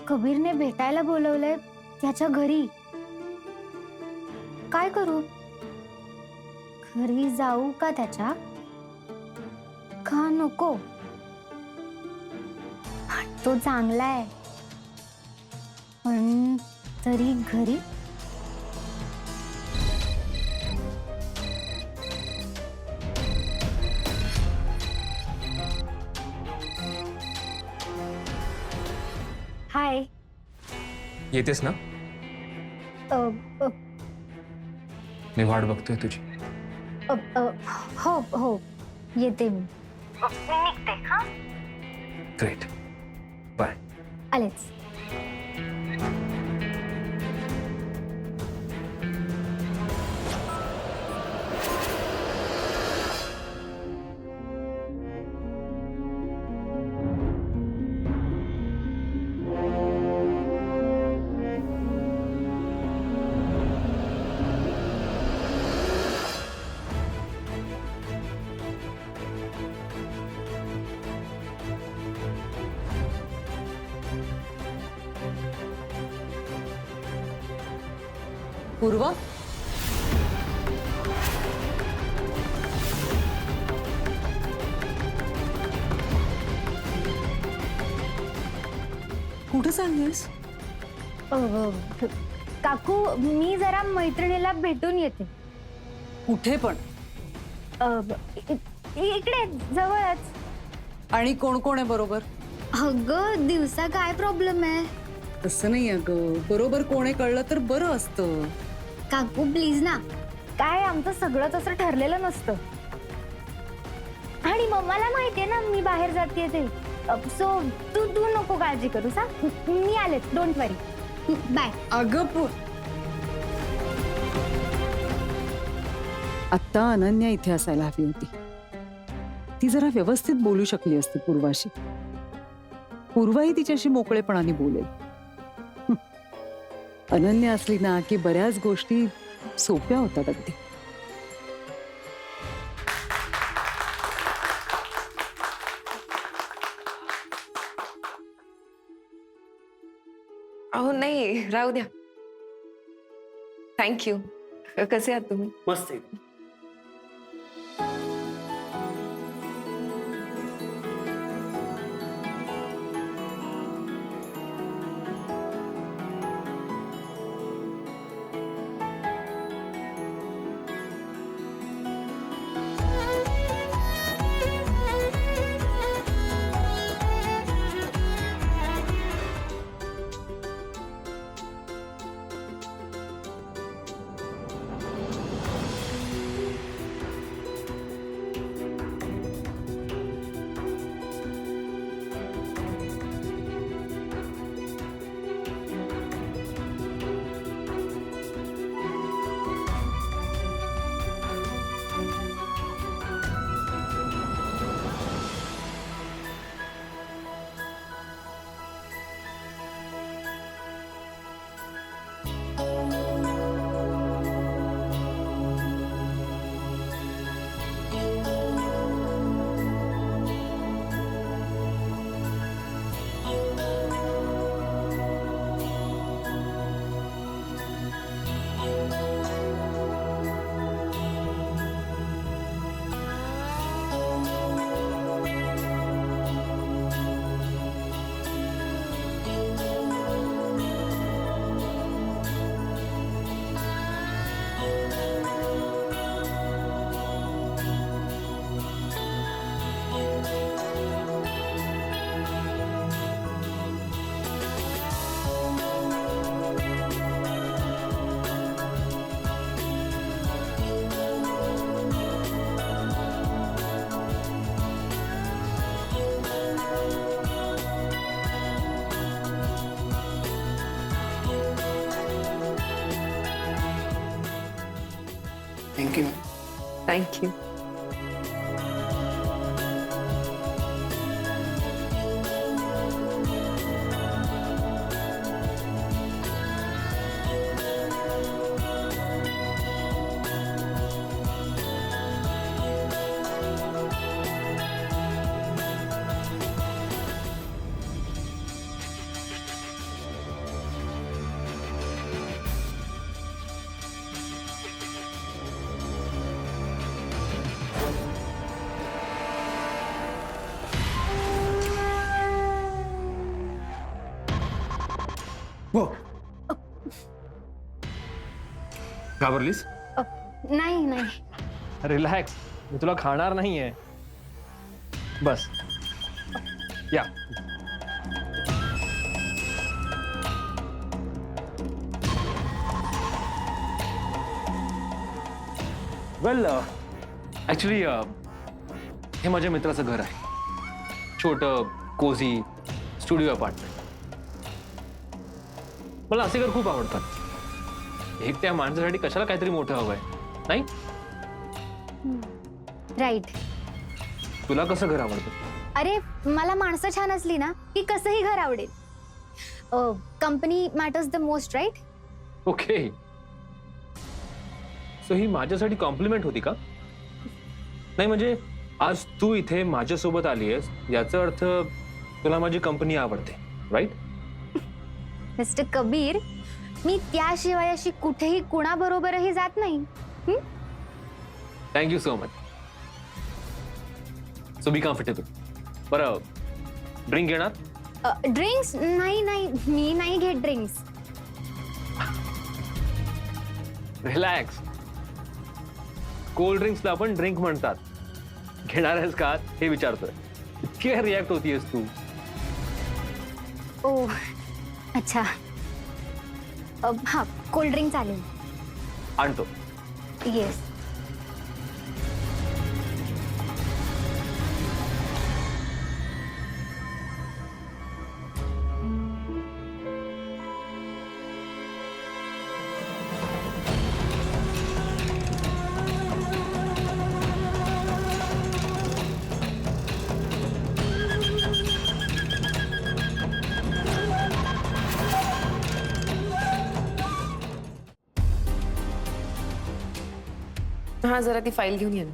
कबीरने भेटायला बोलवलंय त्याच्या घरी. काय करू? घरी जाऊ का त्याच्या? का नको? तो चांगला आहे, पण तरी घरी. हाय. येतेस ना? अ, अ, मी वाट बघतोय तुझी. हो हो, येते मी. निघते हा. ग्रेट. बाय. आलेच. पूर्वा, कुठे चाललीस? काकू, मी जरा मैत्रिणीला भेटून येते. कुठे पण? इकडे जवळच. आणि कोण कोण आहे बरोबर? अगं दिवसा काय प्रॉब्लेम आहे? तसं नाही अगं, बरोबर कोण आहे कळलं तर बरं असतं. काकू प्लीज ना. काय आमचं सगळं तसं ठरलेलं नसतं. आणि मम्माला माहितीये ना मी बाहेर जाते ते. सो तू तू नको काळजी करूस हा. मी आलेच, डोंट वरी. बाय. अगं आत्ता अनन्या इथे असायला हवी होती. ती जरा व्यवस्थित बोलू शकली असती पूर्वाशी. पूर्वाही तिच्याशी मोकळेपणाने बोलेल. अनन्या असली ना की बऱ्याच गोष्टी सोप्या होतात अगदी. अहो नाही, राहू द्या. थँक्यू. कसे आहात तुम्ही? मस्त आहे. थँक्यू. थँक्यू. घाबरलीस? नाही नाही. रिलॅक्स, मी तुला खाणार नाहीये. बस या. वेल ॲक्च्युली हे माझ्या मित्राचं घर आहे. छोटं कोझी स्टुडिओ अपार्टमेंट. मला असे घर खूप आवडतात. एकट्या माणसासाठी कशाला काहीतरी मोठं हवंय, नाही? राईट. तुला कसं घर आवडतं? अरे मला माणसं छान असली ना की कसंही घर आवडेल. Company matters the most, right? Okay. So ही माझ्यासाठी कॉम्प्लिमेंट होती का? नाही म्हणजे आज तू इथे माझ्यासोबत आली आहेस याचा अर्थ तुला माझी कंपनी आवडते, राईट? मिस्टर कबीर, मी त्याशिवाय अशी कुठेही कुणाबरोबरही जात नाही. Thank you so much. So be comfortable. बरं, ड्रिंक घेणार? ड्रिंक्स? नाही नाही, मी नाही घेत ड्रिंक्स. रिलॅक्स. कोल्ड ड्रिंक्सला आपण ड्रिंक म्हणतात. घेणार आहेस का हे विचारतोय. इतकी रिॲक्ट होतीयस तू. ओ अच्छा. हा, कोल्ड ड्रिंक चालेल. आणतो. येस. हा, जरा ती फाईल घेऊन ये ना.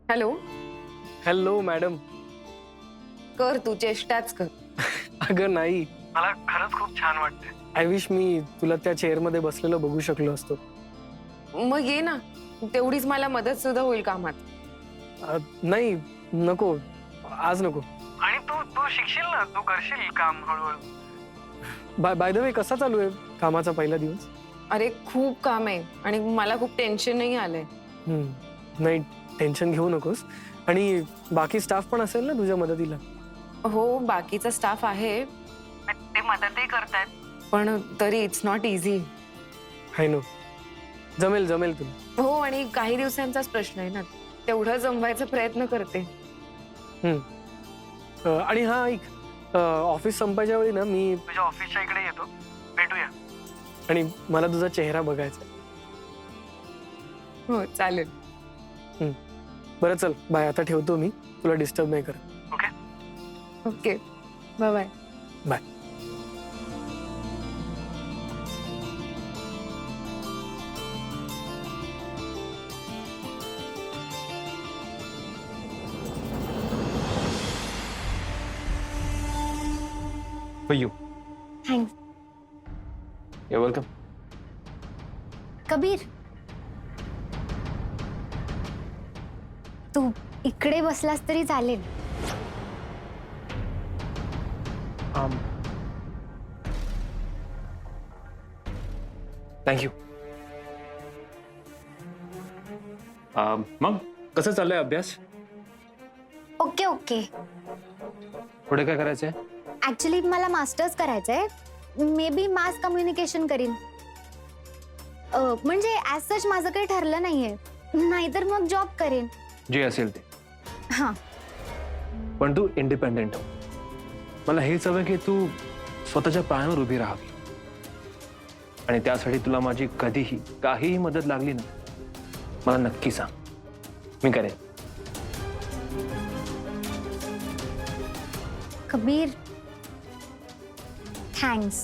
हॅलो. Hello madam. कर, तू चेष्टाच कर. अगं नाही, मला खरंच खूप छान वाटतंय. आय विश मी तुला त्या चेअर मध्ये बसलेलं बघू शकलो असतो. मग ये ना, तेवढीच मला मदत सुद्धा होईल कामात. नाही नको, आज नको. आणि तू तू शिकशील ना, तू करशील काम हळूहळू. बाय द वे, कसा चालू आहे कामाचा पहिला दिवस? अरे खूप काम आहे आणि मला खूप टेन्शन नाही आलंय. नाही, टेन्शन घेऊ नकोस. आणि बाकी स्टाफ पण असेल ना तुझ्या मदतीला? हो, बाकीचा स्टाफ आहे, ते मदतही करतायत, पण तरी इट्स नॉट इझी. हाय नो. जमेल जमेल तुला. हो, आणि काही दिवसांचाच प्रश्न आहे ना, तेवढं जमवायचा प्रयत्न करते. आणि हा ऐक, ऑफिस संपायच्या वेळी ना मी तुझ्या ऑफिसच्या इकडे येतो, भेटूया. आणि मला तुझा चेहरा बघायचा. हो चालेल. बरं चल, बाय. आता ठेवतो मी, तुला डिस्टर्ब नाही करत. Okay okay, bye bye. Bye. For you. Thanks. You're welcome. Kabir, तू इकडे बसलास तरी चालेल. थँक्यू. मग कसं चाललंय अभ्यास? Okay okay. पुढे काय करायचंय? ऍक्च्युली मला मास्टर्स करायचंय. मे बी मास कम्युनिकेशन करीन. म्हणजे ॲज सच माझं काही ठरलं नाहीये, नाहीतर मग जॉब करेन. जे असेल ते. हा. पण तू इंडिपेंडेंट हो. मला हेच हवं की तू स्वतःच्या पायावर उभी राहावी. आणि त्यासाठी तुला माझी कधीही काहीही मदत लागली ना, मला नक्की सांग, मी करेन. कबीर, थँक्स.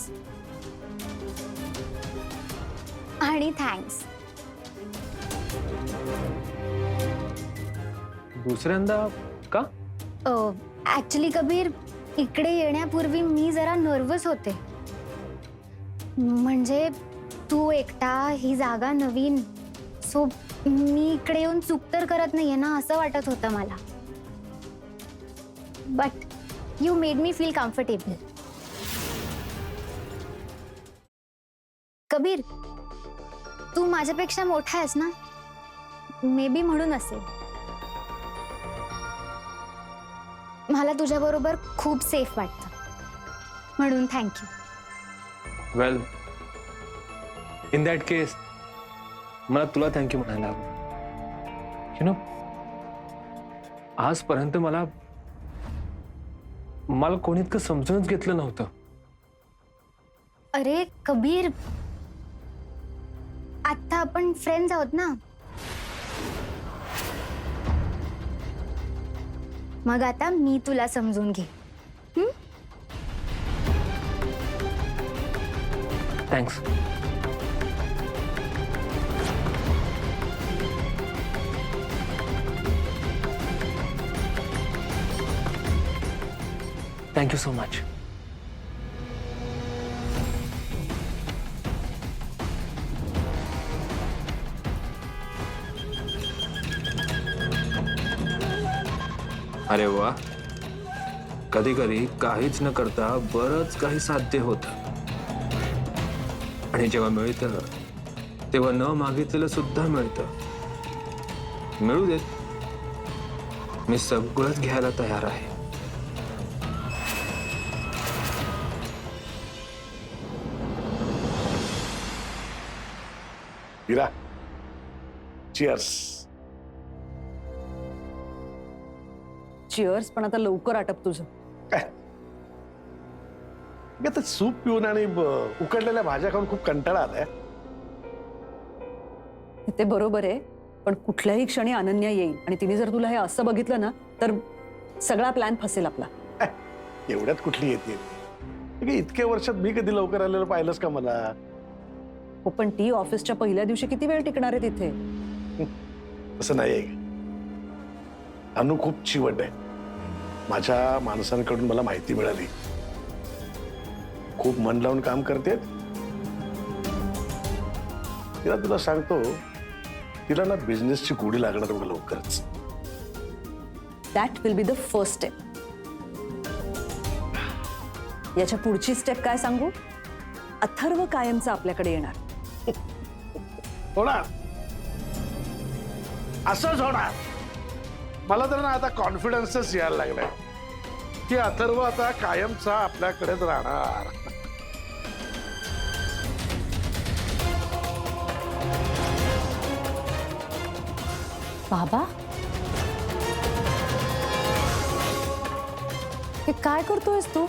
आणि थँक्स. दुसऱ्यांदा का? ऍक्च्युली कबीर, इकडे येण्यापूर्वी मी जरा नर्वस होते. म्हणजे तू एकटा, ही जागा नवीन, सो मी इकडे येऊन चूक तर करत नाहीये ना असं वाटत होतं मला. But you made me feel comfortable. Kabir, तू माझ्यापेक्षा मोठा आहेस ना, मे बी म्हणून असेल मला तुझ्याबरोबर खूप सेफ वाटतं, म्हणून थँक्यू. वेल, इन दॅट केस मला तुला थँक्यू म्हणायला हवं. यु नो, आजपर्यंत मला कोणी इतकं समजूनच घेतलं नव्हतं. अरे कबीर, आता आपण फ्रेंड्स आहोत ना, मग आता मी तुला समजून घे. थँक्स. Thank you so much. अरे वा, कधी कधी काहीच न करता बरंच काही साध्य होतं. आणि जेव्हा मिळतं तेव्हा न मागितलेलं सुद्धा मिळतं. मिळू देत, मी सगळंच घ्यायला तयार आहे. हिरा, चिअर्स. चिअर्स, पण आता लवकर आटप तुझं. काय आता सूप पिऊन आणि उकडलेल्या भाज्या खाऊन खूप कंटाळा आलाय. ते बरोबर आहे, पण कुठल्याही क्षणी अनन्या येईल आणि तिने जर तुला हे असं बघितलं ना तर सगळा प्लॅन फसेल आपला. एवढ्यात कुठली येते? इतक्या वर्षात मी कधी लवकर आलेलं पाहिलंस का मला? हो, पण ती ऑफिसच्या पहिल्या दिवशी किती वेळ टिकणार आहे तिथे? असं नाही आहे. अनु खूप चिवट आहे. माझ्या माणसांकडून मला माहिती मिळाली. खूप मन लावून काम करते. तिला तुला सांगतो, तिला ना बिझनेसची गोडी लागणार बघ लवकरच. That will be the first step. याच्या पुढची स्टेप काय सांगू? अथर्व कायमचा आपल्याकडे येणार. होणार, असंच होणार. मला तर ना आता कॉन्फिडन्सच यायला लागलाय की अथर्व आता कायमचा आपल्याकडेच राहणार. बाबा, हे काय करतोयस तू?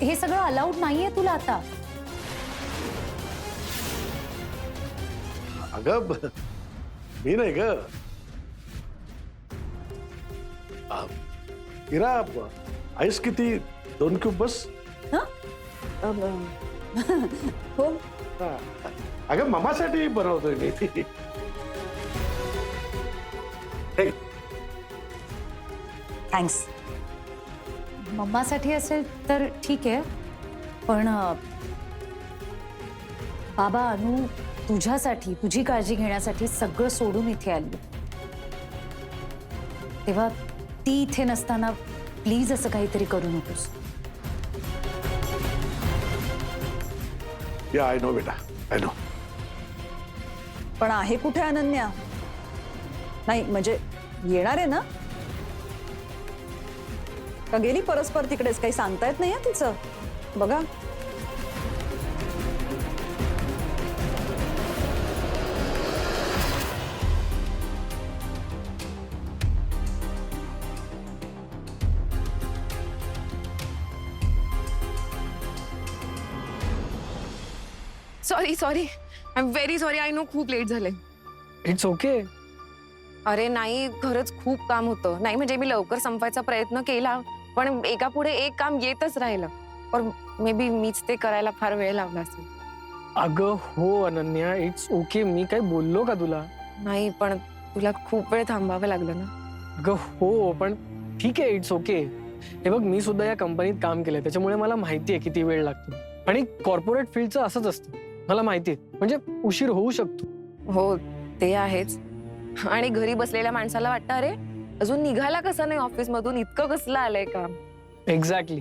हे सगळं अलाउड नाहीये तुला आता. अगं मी नाही ग. हिरा, आईस किती? 2 क्यूब बस. हो, अगं ममासाठी बनवतोय मी. थँक्स. मम्मासाठी असेल तर ठीक आहे, पण बाबा, अनु तुझ्यासाठी, तुझी काळजी घेण्यासाठी सगळं सोडून इथे आली. तेव्हा ती इथे नसताना प्लीज असं काहीतरी करू नकोस. या, आय नो बेटा, आय नो. पण आहे कुठे अनन्या? नाही म्हणजे येणार आहे ना? का गेली परस्पर तिकडेच? काही सांगता येत नाही तिचं. बघा, sorry sorry I am very sorry. I know खूप लेट झाले. It's okay. अरे नाही, खरंच खूप काम होतं. नाही म्हणजे मी लवकर संपवायचा प्रयत्न केला, पण एका पुढे एक काम येतच राहिलं. पण मे बी मीच ते करायला फार वेळ लावला असेल. अगं हो अनन्या, इट्स ओके. मी काय बोललो का तुला? नाही, पण तुला खूप वेळ थांबावं लागलं ना. अगं हो, पण ठीक आहे, इट्स ओके. हे बघ, मी सुद्धा या कंपनीत काम केलंय, त्याच्यामुळे मला माहिती आहे किती वेळ लागतो. आणि कॉर्पोरेट फील्डचं असंच असतं, मला माहिती आहे. म्हणजे उशीर होऊ शकतो. हो ते आहेच. आणि घरी बसलेल्या माणसाला वाटतं अरे अजून निघाला कसं नाही ऑफिस मधून, इतकं कसलं आलंय काम. एक्झॅक्टली.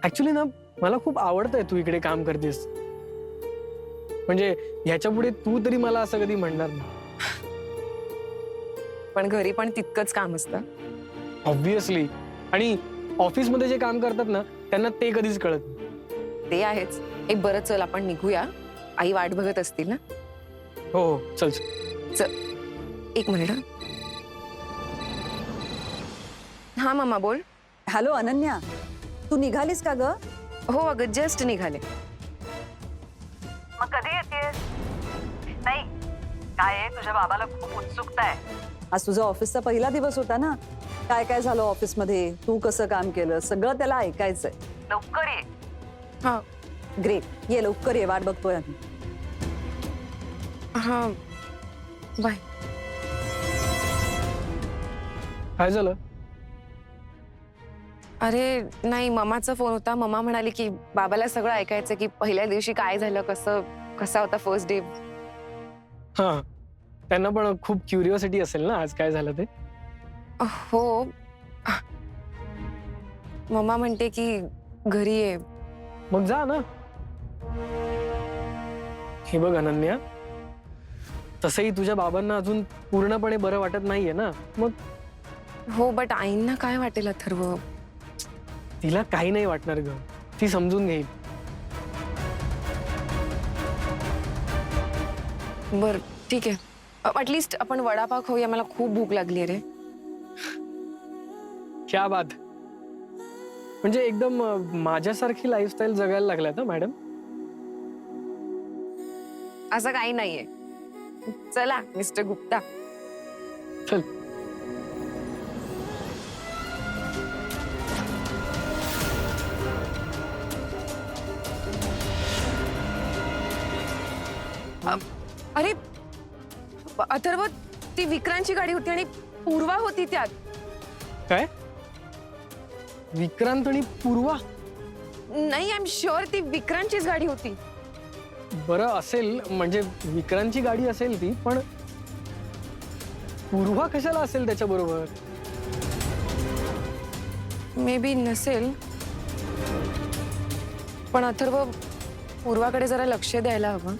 ऍक्च्युली ना, मला खूप आवडतंय तू इकडे काम करतेस. म्हणजे ह्याच्या पुढे तू तरी मला असं कधी म्हणणार नाही. पण घरी पण तितकंच काम असतं. ऑब्व्हियसली. आणि ऑफिसमध्ये जे काम करतात ना, त्यांना ते कधीच कळत नाही. ते आहेच. एक बरं चल आपण निघूया, आई वाट बघत असतील ना. हो हो, चल चल. चल एक मिनिट. हा मामा बोल. हॅलो अनन्या, तू निघालीस का ग? हो अगं जस्ट निघाले. मग कधी येतेस? नाही काय आहे, तुझ्या बाबाला खूप उत्सुकता आहे. आज तुझा ऑफिसचा पहिला दिवस होता ना. काय काय झालं ऑफिसमध्ये, तू कसं काम केलं, सगळं त्याला ऐकायचंय. लवकर ये. हा ग्रेट, ये लवकर ये, वाट बघतोय आम्ही. हा बाय. काय झालं? अरे नाही, मम्माचा फोन होता. मम्मा म्हणाली की बाबाला सगळं ऐकायचं की पहिल्या दिवशी काय झालं, कसा होता फर्स्ट डे. हा, त्यांना पण खूप क्युरिओसिटी असेल ना आज काय झालं ते. हो मम्मा म्हणते की घरी ये. मग जा ना. हे बघ अनन्या, तसंही तुझ्या बाबांना अजून पूर्णपणे बरं वाटत नाहीये ना. मग हो बट आईंना काय वाटेल अथर्व. तिला काही नाही वाटणार ग, ती समजून घेईल. बर ठीक आहे. ऍटलिस्ट आपण वडापाव खाऊया, मला खूप भूक लागली रे. क्या बात. म्हणजे एकदम माझ्यासारखी लाईफस्टाईल जगायला लागलाय ना मॅडम. असं काही नाहीये. चला मिस्टर गुप्ता. चल. अरे अथर्व, ती विक्रांतची गाडी होती आणि पूर्वा होती त्यात. काय? विक्रांत आणि पूर्वा? नाही, आय एम शुअर ती विक्रांतचीच गाडी होती. बरं असेल, म्हणजे विक्रांतची गाडी असेल ती, पण पूर्वा कशाला असेल त्याच्याबरोबर? मे बी नसेल. पण अथर्व, पूर्वाकडे जरा लक्ष द्यायला हवं.